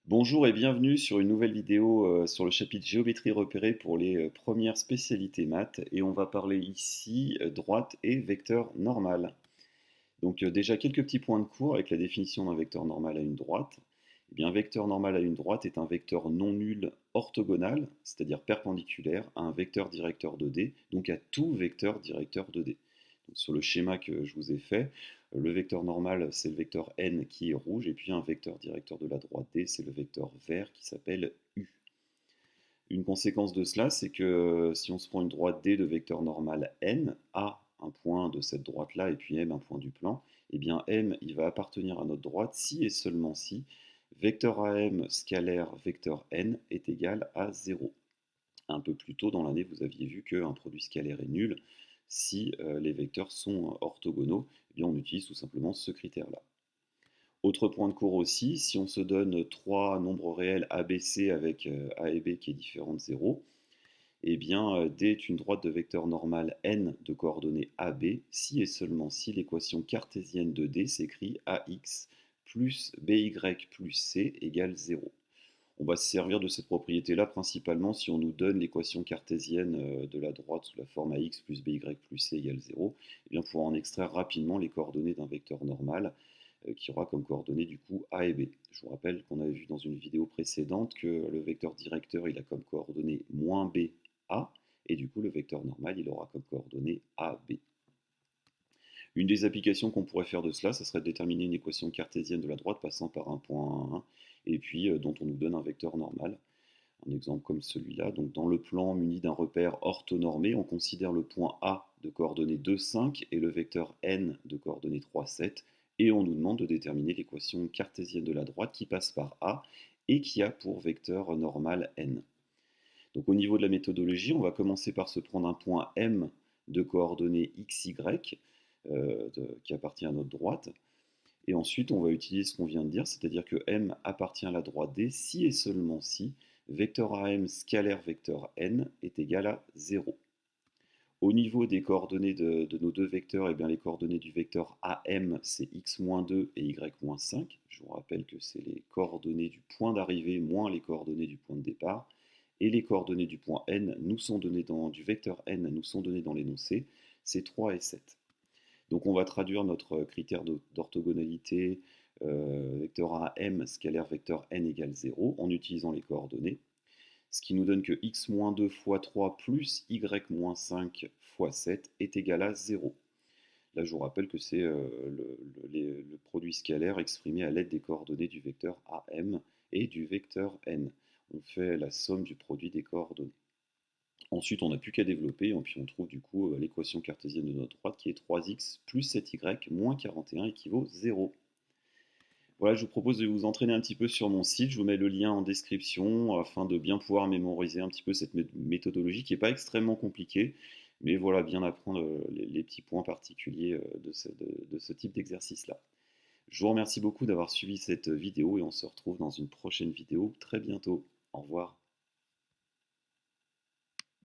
Bonjour et bienvenue sur une nouvelle vidéo sur le chapitre géométrie repérée pour les premières spécialités maths et on va parler ici droite et vecteur normal. Donc déjà quelques petits points de cours avec la définition d'un vecteur normal à une droite. Eh bien, un vecteur normal à une droite est un vecteur non nul orthogonal, c'est-à-dire perpendiculaire à un vecteur directeur de D, donc à tout vecteur directeur de D. Donc, sur le schéma que je vous ai fait, le vecteur normal c'est le vecteur n qui est rouge, et puis un vecteur directeur de la droite D c'est le vecteur vert qui s'appelle U. Une conséquence de cela, c'est que si on se prend une droite D de vecteur normal n, A un point de cette droite-là et puis M un point du plan, eh bien M il va appartenir à notre droite si et seulement si vecteur AM scalaire vecteur n est égal à 0. Un peu plus tôt dans l'année, vous aviez vu qu'un produit scalaire est nul si les vecteurs sont orthogonaux. Eh bien, on utilise tout simplement ce critère-là. Autre point de cours aussi, si on se donne trois nombres réels ABC avec A et B qui est différent de 0, eh bien D est une droite de vecteur normal n de coordonnées AB si et seulement si l'équation cartésienne de D s'écrit AX plus BY plus C égale 0. On va se servir de cette propriété-là principalement si on nous donne l'équation cartésienne de la droite sous la forme ax plus by plus c égale 0, et bien pour en extraire rapidement les coordonnées d'un vecteur normal qui aura comme coordonnées du coup a et b. Je vous rappelle qu'on avait vu dans une vidéo précédente que le vecteur directeur il a comme coordonnées moins b a, et du coup le vecteur normal il aura comme coordonnées a b. Une des applications qu'on pourrait faire de cela, ça serait de déterminer une équation cartésienne de la droite passant par un point 1, et puis dont on nous donne un vecteur normal. Un exemple comme celui-là. Donc dans le plan muni d'un repère orthonormé, on considère le point A de coordonnées 2, 5 et le vecteur n de coordonnées 3, 7, et on nous demande de déterminer l'équation cartésienne de la droite qui passe par A et qui a pour vecteur normal n. Donc au niveau de la méthodologie, on va commencer par se prendre un point M de coordonnées xy qui appartient à notre droite. Et ensuite, on va utiliser ce qu'on vient de dire, c'est-à-dire que M appartient à la droite D si et seulement si vecteur AM scalaire vecteur n est égal à 0. Au niveau des coordonnées de nos deux vecteurs, eh bien, les coordonnées du vecteur AM, c'est x-2 et y-5. Je vous rappelle que c'est les coordonnées du point d'arrivée moins les coordonnées du point de départ. Et les coordonnées du point n nous sont données du vecteur n nous sont données dans l'énoncé, c'est 3 et 7. Donc on va traduire notre critère d'orthogonalité vecteur AM scalaire vecteur n égale 0 en utilisant les coordonnées. Ce qui nous donne que x-2 fois 3 plus y-5 fois 7 est égal à 0. Là, je vous rappelle que c'est le produit scalaire exprimé à l'aide des coordonnées du vecteur AM et du vecteur n. On fait la somme du produit des coordonnées. Ensuite, on n'a plus qu'à développer, et puis on trouve du coup l'équation cartésienne de notre droite qui est 3x plus 7y moins 41 équivaut 0. Voilà, je vous propose de vous entraîner un petit peu sur mon site. Je vous mets le lien en description afin de bien pouvoir mémoriser un petit peu cette méthodologie qui n'est pas extrêmement compliquée, mais voilà, bien apprendre les petits points particuliers de ce type d'exercice-là. Je vous remercie beaucoup d'avoir suivi cette vidéo et on se retrouve dans une prochaine vidéo très bientôt. Au revoir.